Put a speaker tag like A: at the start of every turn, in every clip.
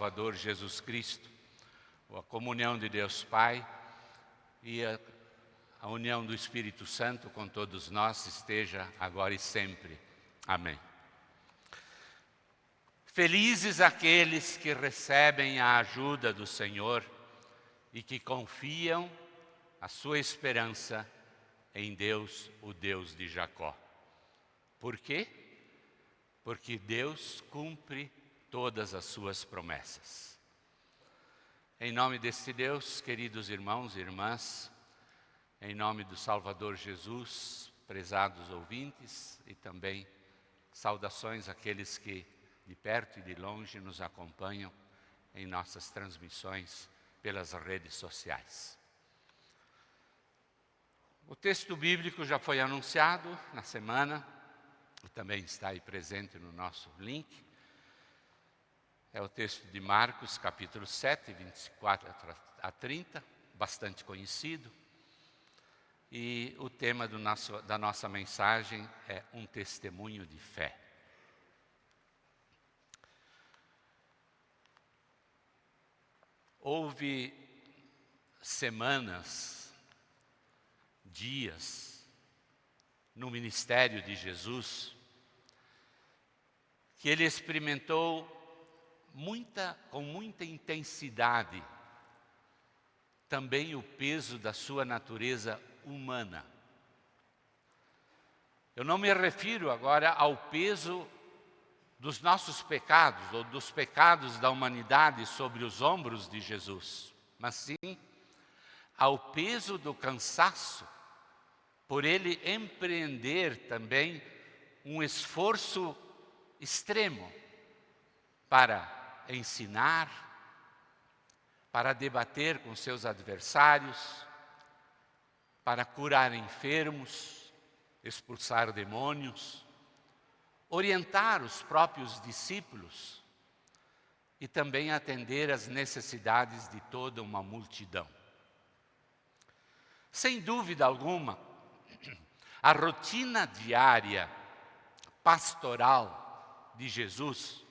A: Salvador Jesus Cristo, a comunhão de Deus Pai e a união do Espírito Santo com todos nós esteja agora e sempre. Amém. Felizes aqueles que recebem a ajuda do Senhor e que confiam a sua esperança em Deus, o Deus de Jacó. Por quê? Porque Deus cumpre todas as suas promessas. Em nome deste Deus, queridos irmãos e irmãs, em nome do Salvador Jesus, prezados ouvintes e também saudações àqueles que de perto e de longe nos acompanham em nossas transmissões pelas redes sociais. O texto bíblico já foi anunciado na semana, e também está aí presente no nosso link. É o texto de Marcos, capítulo 7, 24 a 30, bastante conhecido. E o tema da nossa mensagem é um testemunho de fé. Houve semanas, dias, no ministério de Jesus, que ele experimentou com muita intensidade também o peso da sua natureza humana. Eu não me refiro agora ao peso dos nossos pecados, ou dos pecados da humanidade sobre os ombros de Jesus, mas sim ao peso do cansaço, por ele empreender também um esforço extremo para ensinar, para debater com seus adversários, para curar enfermos, expulsar demônios, orientar os próprios discípulos e também atender às necessidades de toda uma multidão. Sem dúvida alguma, a rotina diária pastoral de Jesus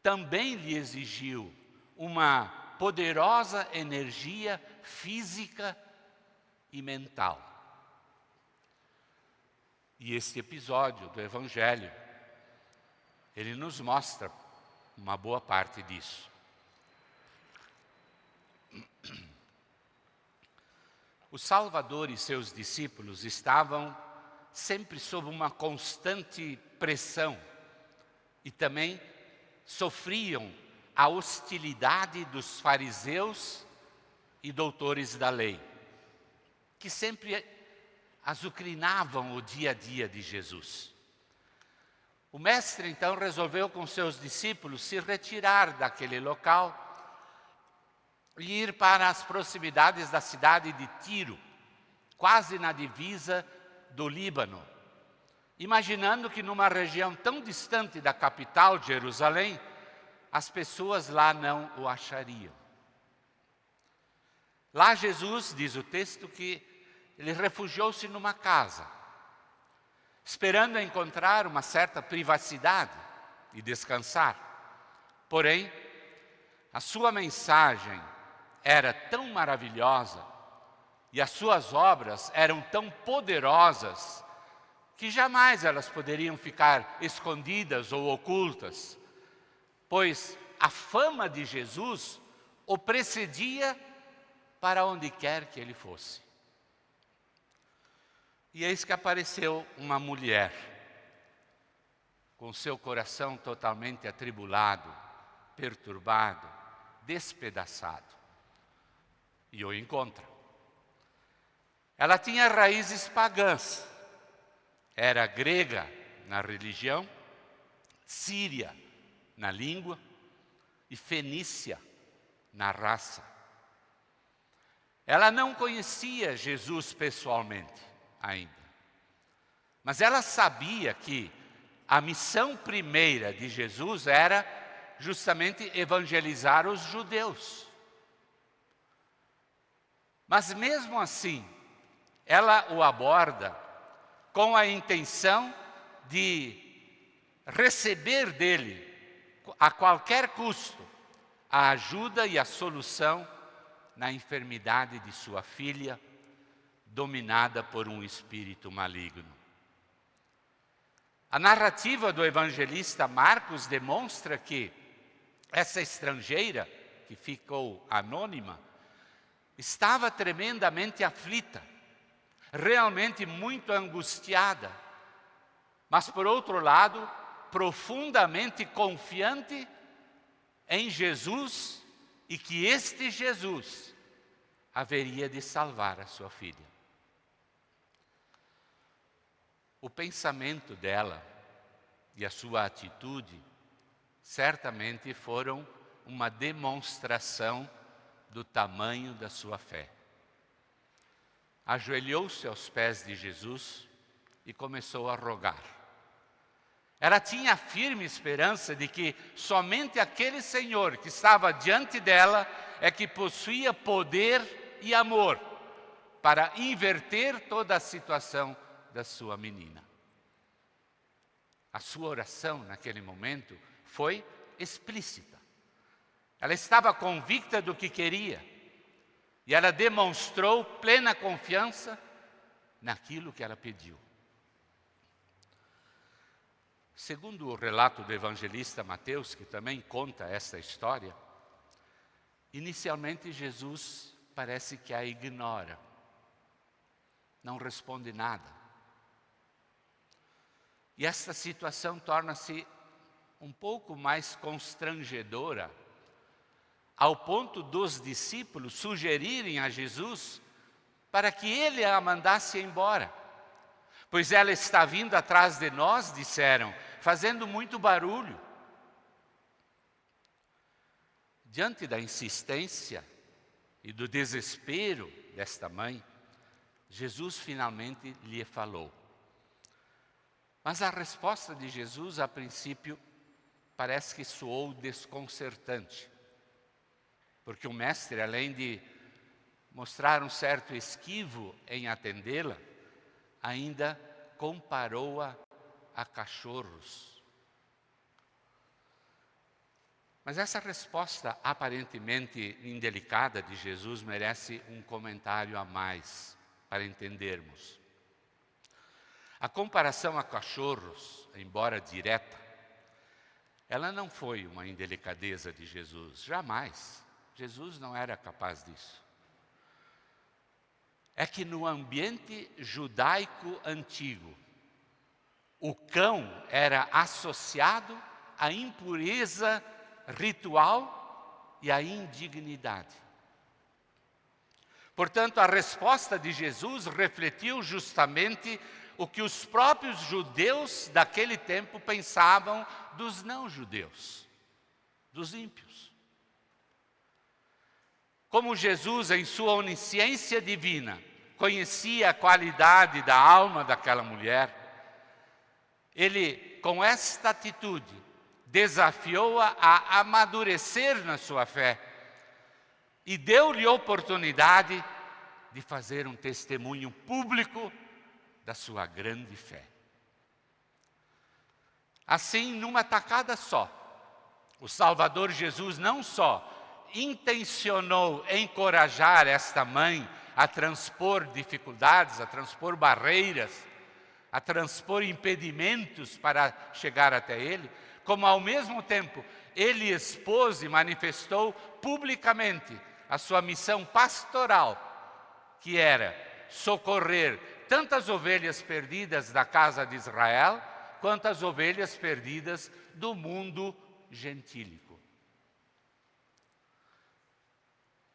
A: também lhe exigiu uma poderosa energia física e mental. E este episódio do Evangelho, ele nos mostra uma boa parte disso. O Salvador e seus discípulos estavam sempre sob uma constante pressão e também sofriam a hostilidade dos fariseus e doutores da lei, que sempre azucrinavam o dia a dia de Jesus. O mestre então resolveu com seus discípulos se retirar daquele local e ir para as proximidades da cidade de Tiro, quase na divisa do Líbano, imaginando que numa região tão distante da capital, Jerusalém, as pessoas lá não o achariam. Lá Jesus, diz o texto, que ele refugiou-se numa casa, esperando encontrar uma certa privacidade e descansar. Porém, a sua mensagem era tão maravilhosa e as suas obras eram tão poderosas que jamais elas poderiam ficar escondidas ou ocultas, pois a fama de Jesus o precedia para onde quer que ele fosse. E eis que apareceu uma mulher, com seu coração totalmente atribulado, perturbado, despedaçado, e o encontra. Ela tinha raízes pagãs, era grega na religião, síria na língua e fenícia na raça. Ela não conhecia Jesus pessoalmente ainda, mas ela sabia que a missão primeira de Jesus era justamente evangelizar os judeus. Mas mesmo assim, ela o aborda com a intenção de receber dele, a qualquer custo, a ajuda e a solução na enfermidade de sua filha, dominada por um espírito maligno. A narrativa do evangelista Marcos demonstra que essa estrangeira, que ficou anônima, estava tremendamente aflita, realmente muito angustiada, mas, por outro lado, profundamente confiante em Jesus e que este Jesus haveria de salvar a sua filha. O pensamento dela e a sua atitude certamente foram uma demonstração do tamanho da sua fé. Ajoelhou-se aos pés de Jesus e começou a rogar. Ela tinha a firme esperança de que somente aquele Senhor que estava diante dela é que possuía poder e amor para inverter toda a situação da sua menina. A sua oração naquele momento foi explícita. Ela estava convicta do que queria e ela demonstrou plena confiança naquilo que ela pediu. Segundo o relato do evangelista Mateus, que também conta essa história, inicialmente Jesus parece que a ignora, não responde nada. E esta situação torna-se um pouco mais constrangedora, ao ponto dos discípulos sugerirem a Jesus para que ele a mandasse embora. Pois ela está vindo atrás de nós, disseram, fazendo muito barulho. Diante da insistência e do desespero desta mãe, Jesus finalmente lhe falou. Mas a resposta de Jesus, a princípio, parece que soou desconcertante. Porque o mestre, além de mostrar um certo esquivo em atendê-la, ainda comparou-a a cachorros. Mas essa resposta aparentemente indelicada de Jesus merece um comentário a mais para entendermos. A comparação a cachorros, embora direta, ela não foi uma indelicadeza de Jesus, jamais. Jesus não era capaz disso. É que no ambiente judaico antigo, o cão era associado à impureza ritual e à indignidade. Portanto, a resposta de Jesus refletiu justamente o que os próprios judeus daquele tempo pensavam dos não-judeus, dos ímpios. Como Jesus, em sua onisciência divina, conhecia a qualidade da alma daquela mulher, ele, com esta atitude, desafiou-a a amadurecer na sua fé e deu-lhe oportunidade de fazer um testemunho público da sua grande fé. Assim, numa tacada só, o Salvador Jesus não só intencionou encorajar esta mãe a transpor dificuldades, a transpor barreiras, a transpor impedimentos para chegar até ele, como ao mesmo tempo ele expôs e manifestou publicamente a sua missão pastoral, que era socorrer tantas ovelhas perdidas da casa de Israel, quanto as ovelhas perdidas do mundo gentílico.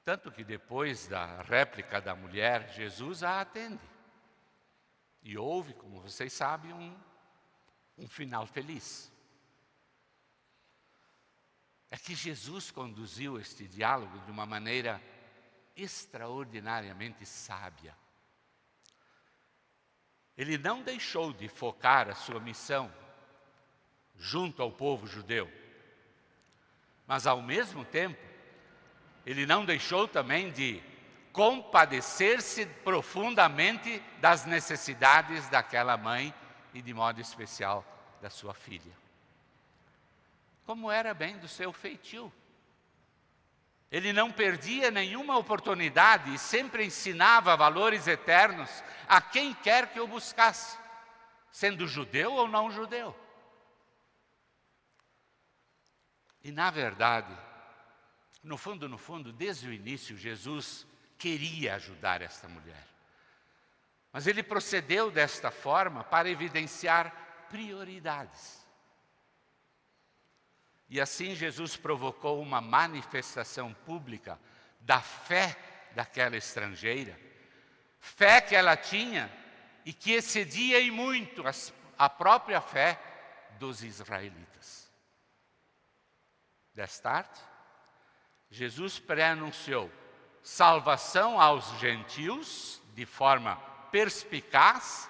A: Tanto que depois da réplica da mulher, Jesus a atende. E houve, como vocês sabem, um final feliz. É que Jesus conduziu este diálogo de uma maneira extraordinariamente sábia. Ele não deixou de focar a sua missão junto ao povo judeu, mas ao mesmo tempo, ele não deixou também de compadecer-se profundamente das necessidades daquela mãe e, de modo especial, da sua filha. Como era bem do seu feitio. Ele não perdia nenhuma oportunidade e sempre ensinava valores eternos a quem quer que o buscasse, sendo judeu ou não judeu. E na verdade, no fundo, desde o início, Jesus queria ajudar esta mulher. Mas ele procedeu desta forma para evidenciar prioridades. E assim Jesus provocou uma manifestação pública da fé daquela estrangeira, fé que ela tinha e que excedia em muito a própria fé dos israelitas. Desta tarde, Jesus pré-anunciou salvação aos gentios de forma perspicaz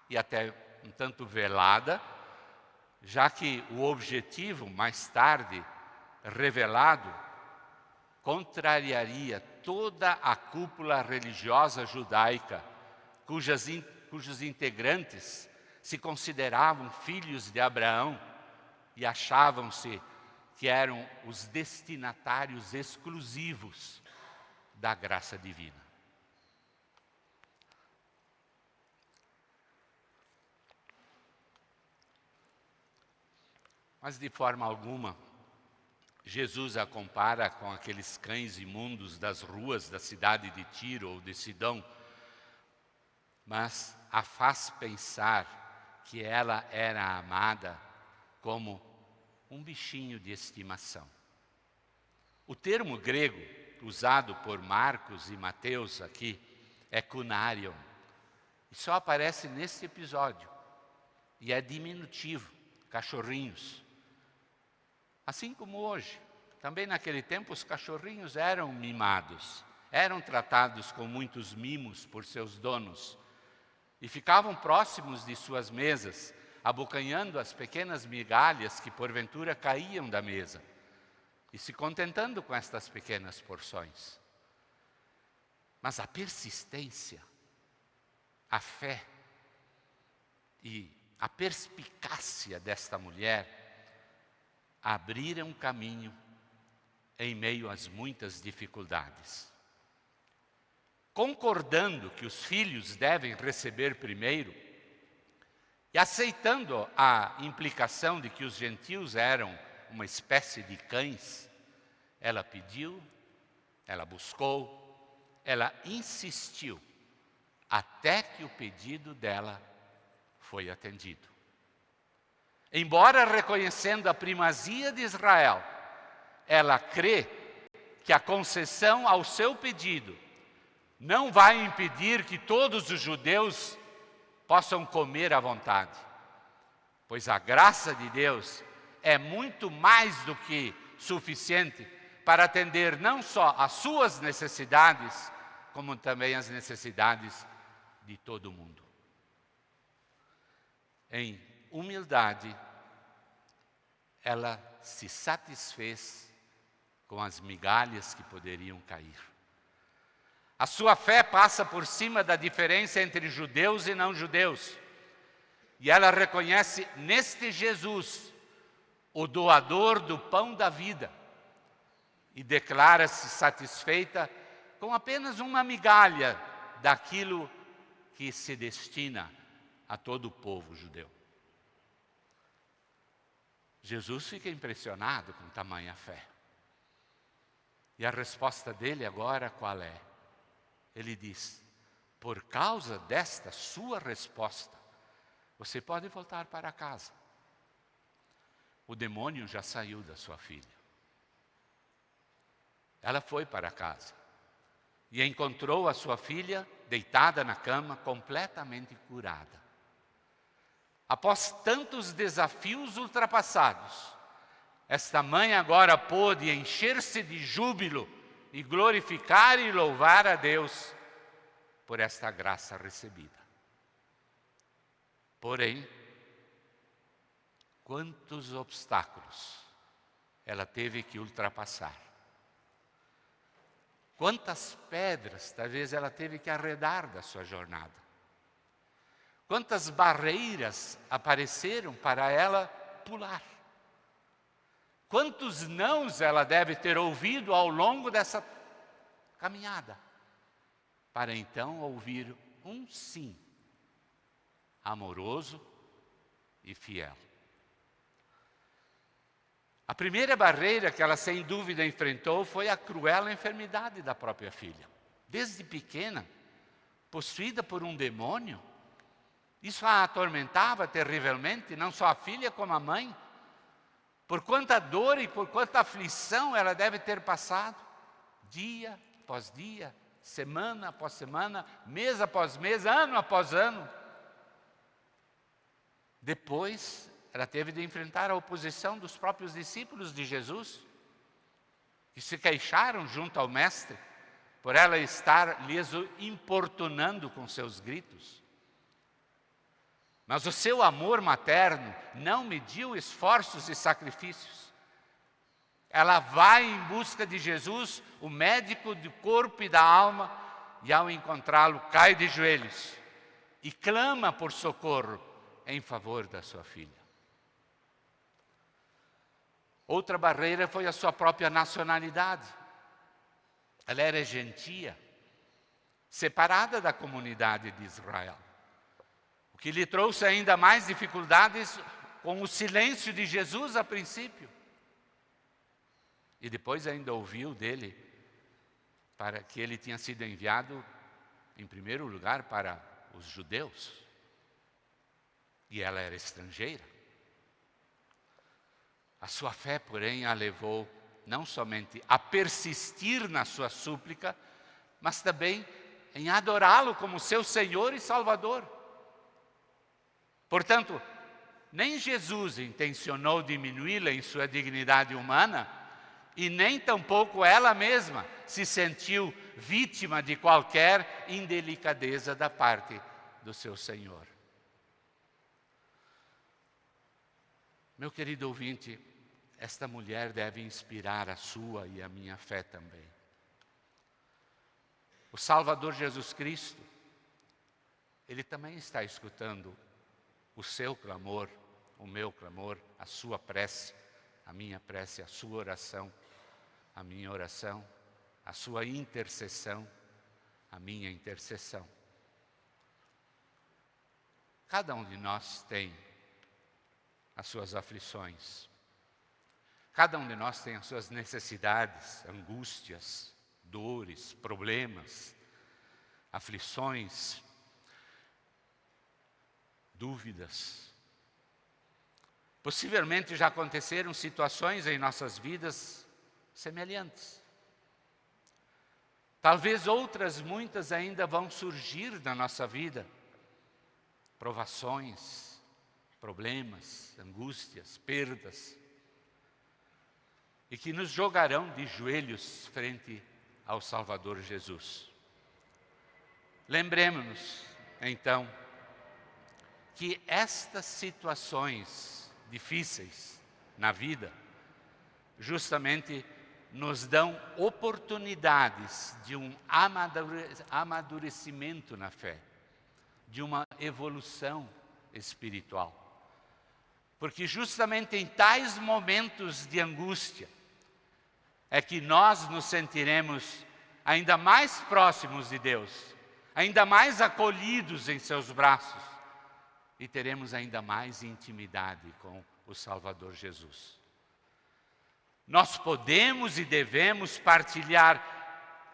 A: e até um tanto velada, já que o objetivo, mais tarde revelado, contrariaria toda a cúpula religiosa judaica, cujos integrantes se consideravam filhos de Abraão e achavam-se que eram os destinatários exclusivos da graça divina. Mas de forma alguma, Jesus a compara com aqueles cães imundos das ruas da cidade de Tiro ou de Sidom, mas a faz pensar que ela era amada como um bichinho de estimação. O termo grego usado por Marcos e Mateus aqui é kunarion, e só aparece neste episódio, e é diminutivo, cachorrinhos. Assim como hoje, também naquele tempo os cachorrinhos eram mimados, eram tratados com muitos mimos por seus donos e ficavam próximos de suas mesas, abocanhando as pequenas migalhas que porventura caíam da mesa e se contentando com estas pequenas porções. Mas a persistência, a fé e a perspicácia desta mulher abriram caminho em meio às muitas dificuldades. Concordando que os filhos devem receber primeiro e aceitando a implicação de que os gentios eram uma espécie de cães, ela pediu, ela buscou, ela insistiu, até que o pedido dela foi atendido. Embora reconhecendo a primazia de Israel, ela crê que a concessão ao seu pedido não vai impedir que todos os judeus possam comer à vontade, pois a graça de Deus é muito mais do que suficiente para atender não só às suas necessidades, como também às necessidades de todo mundo. Em humildade, ela se satisfez com as migalhas que poderiam cair. A sua fé passa por cima da diferença entre judeus e não judeus. E ela reconhece neste Jesus o doador do pão da vida e declara-se satisfeita com apenas uma migalha daquilo que se destina a todo o povo judeu. Jesus fica impressionado com tamanha fé. E a resposta dele agora qual é? Ele diz: por causa desta sua resposta, você pode voltar para casa. O demônio já saiu da sua filha. Ela foi para casa e encontrou a sua filha deitada na cama, completamente curada. Após tantos desafios ultrapassados, esta mãe agora pôde encher-se de júbilo e glorificar e louvar a Deus por esta graça recebida. Porém, quantos obstáculos ela teve que ultrapassar. Quantas pedras talvez ela teve que arredar da sua jornada. Quantas barreiras apareceram para ela pular. Quantos nãos ela deve ter ouvido ao longo dessa caminhada, para então ouvir um sim, amoroso e fiel. A primeira barreira que ela sem dúvida enfrentou foi a cruel enfermidade da própria filha. Desde pequena, possuída por um demônio, isso a atormentava terrivelmente, não só a filha como a mãe. Por quanta dor e por quanta aflição ela deve ter passado, dia após dia, semana após semana, mês após mês, ano após ano. Depois, ela teve de enfrentar a oposição dos próprios discípulos de Jesus, que se queixaram junto ao Mestre, por ela estar lhes importunando com seus gritos. Mas o seu amor materno não mediu esforços e sacrifícios. Ela vai em busca de Jesus, o médico do corpo e da alma, e ao encontrá-lo cai de joelhos e clama por socorro em favor da sua filha. Outra barreira foi a sua própria nacionalidade. Ela era gentia, separada da comunidade de Israel, o que lhe trouxe ainda mais dificuldades com o silêncio de Jesus a princípio. E depois ainda ouviu dele para que ele tinha sido enviado, em primeiro lugar, para os judeus. E ela era estrangeira. A sua fé, porém, a levou não somente a persistir na sua súplica, mas também em adorá-lo como seu Senhor e Salvador. Portanto, nem Jesus intencionou diminuí-la em sua dignidade humana, e nem tampouco ela mesma se sentiu vítima de qualquer indelicadeza da parte do seu Senhor. Meu querido ouvinte, esta mulher deve inspirar a sua e a minha fé também. O Salvador Jesus Cristo, Ele também está escutando o seu clamor, o meu clamor, a sua prece, a minha prece, a sua oração, a minha oração, a sua intercessão, a minha intercessão. Cada um de nós tem as suas aflições. Cada um de nós tem as suas necessidades, angústias, dores, problemas, aflições, dúvidas. Possivelmente já aconteceram situações em nossas vidas semelhantes. Talvez outras muitas ainda vão surgir na nossa vida. Provações, problemas, angústias, perdas. E que nos jogarão de joelhos frente ao Salvador Jesus. Lembremos-nos, então, que estas situações difíceis na vida justamente nos dão oportunidades de um amadurecimento na fé, de uma evolução espiritual. Porque justamente em tais momentos de angústia é que nós nos sentiremos ainda mais próximos de Deus, ainda mais acolhidos em seus braços e teremos ainda mais intimidade com o Salvador Jesus. Nós podemos e devemos partilhar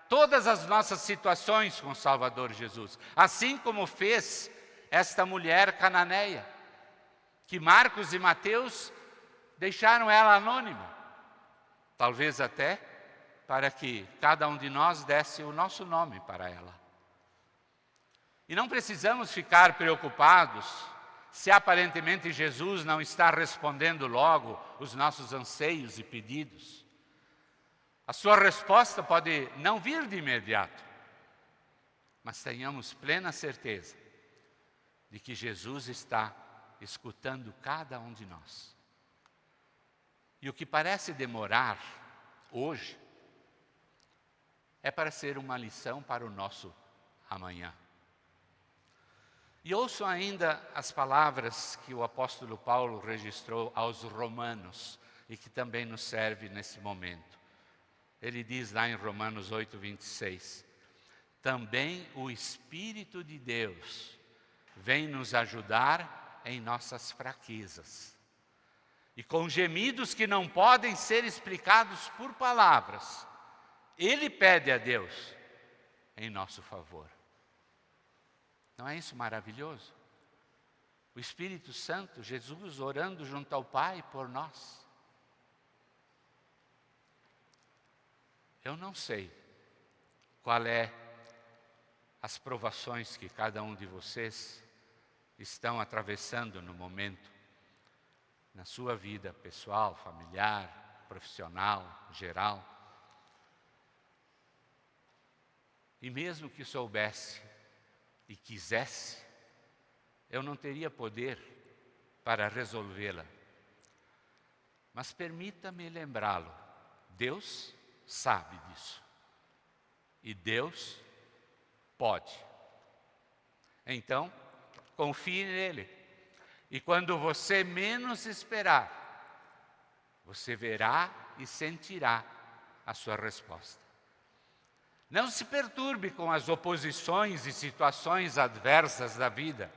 A: todas as nossas situações com o Salvador Jesus, assim como fez esta mulher cananeia, que Marcos e Mateus deixaram ela anônima, talvez até para que cada um de nós desse o nosso nome para ela. E não precisamos ficar preocupados se aparentemente Jesus não está respondendo logo os nossos anseios e pedidos. A sua resposta pode não vir de imediato, mas tenhamos plena certeza de que Jesus está escutando cada um de nós. E o que parece demorar hoje é para ser uma lição para o nosso amanhã. E ouçam ainda as palavras que o apóstolo Paulo registrou aos Romanos, e que também nos serve nesse momento. Ele diz lá em Romanos 8:26, também o Espírito de Deus vem nos ajudar em nossas fraquezas. E com gemidos que não podem ser explicados por palavras, Ele pede a Deus em nosso favor. Não é isso maravilhoso? O Espírito Santo, Jesus orando junto ao Pai por nós. Eu não sei qual é as provações que cada um de vocês estão atravessando no momento, na sua vida pessoal, familiar, profissional, geral. E mesmo que soubesse e quisesse, eu não teria poder para resolvê-la. Mas permita-me lembrá-lo, Deus sabe disso. E Deus pode. Então, confie nele. E quando você menos esperar, você verá e sentirá a sua resposta. Não se perturbe com as oposições e situações adversas da vida.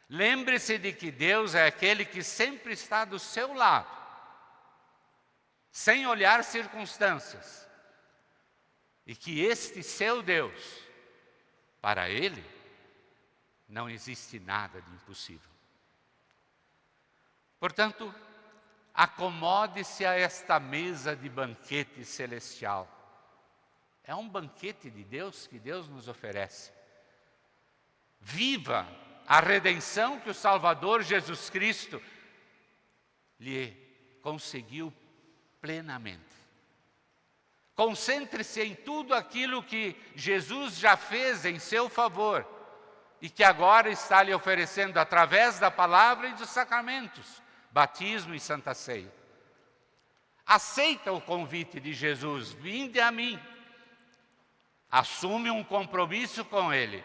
A: Lembre-se de que Deus é aquele que sempre está do seu lado, sem olhar circunstâncias. E que este seu Deus, para Ele, não existe nada de impossível. Portanto, acomode-se a esta mesa de banquete celestial. É um banquete de Deus que Deus nos oferece. Viva a redenção que o Salvador Jesus Cristo lhe conseguiu plenamente. Concentre-se em tudo aquilo que Jesus já fez em seu favor e que agora está lhe oferecendo através da palavra e dos sacramentos, batismo e santa ceia. Aceita o convite de Jesus, vinde a mim. Assume um compromisso com Ele.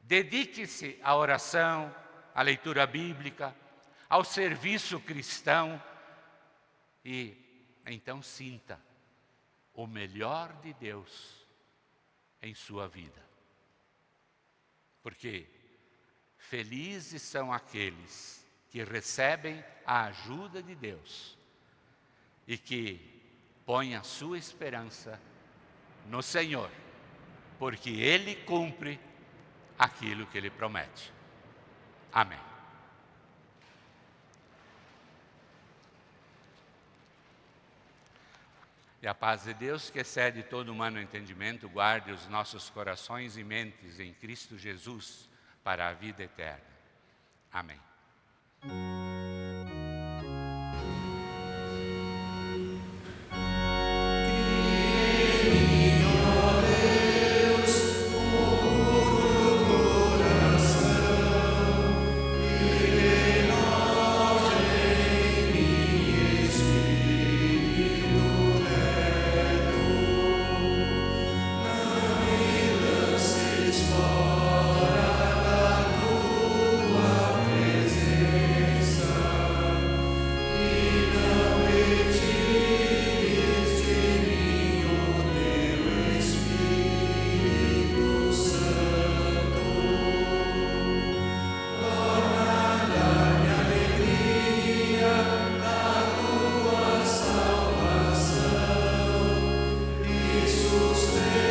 A: Dedique-se à oração, à leitura bíblica, ao serviço cristão e então sinta o melhor de Deus em sua vida. Porque felizes são aqueles que recebem a ajuda de Deus e que põem a sua esperança no Senhor, porque Ele cumpre aquilo que Ele promete. Amém. E a paz de Deus, que excede todo humano entendimento, guarde os nossos corações e mentes em Cristo Jesus para a vida eterna. Amém.
B: Sustenta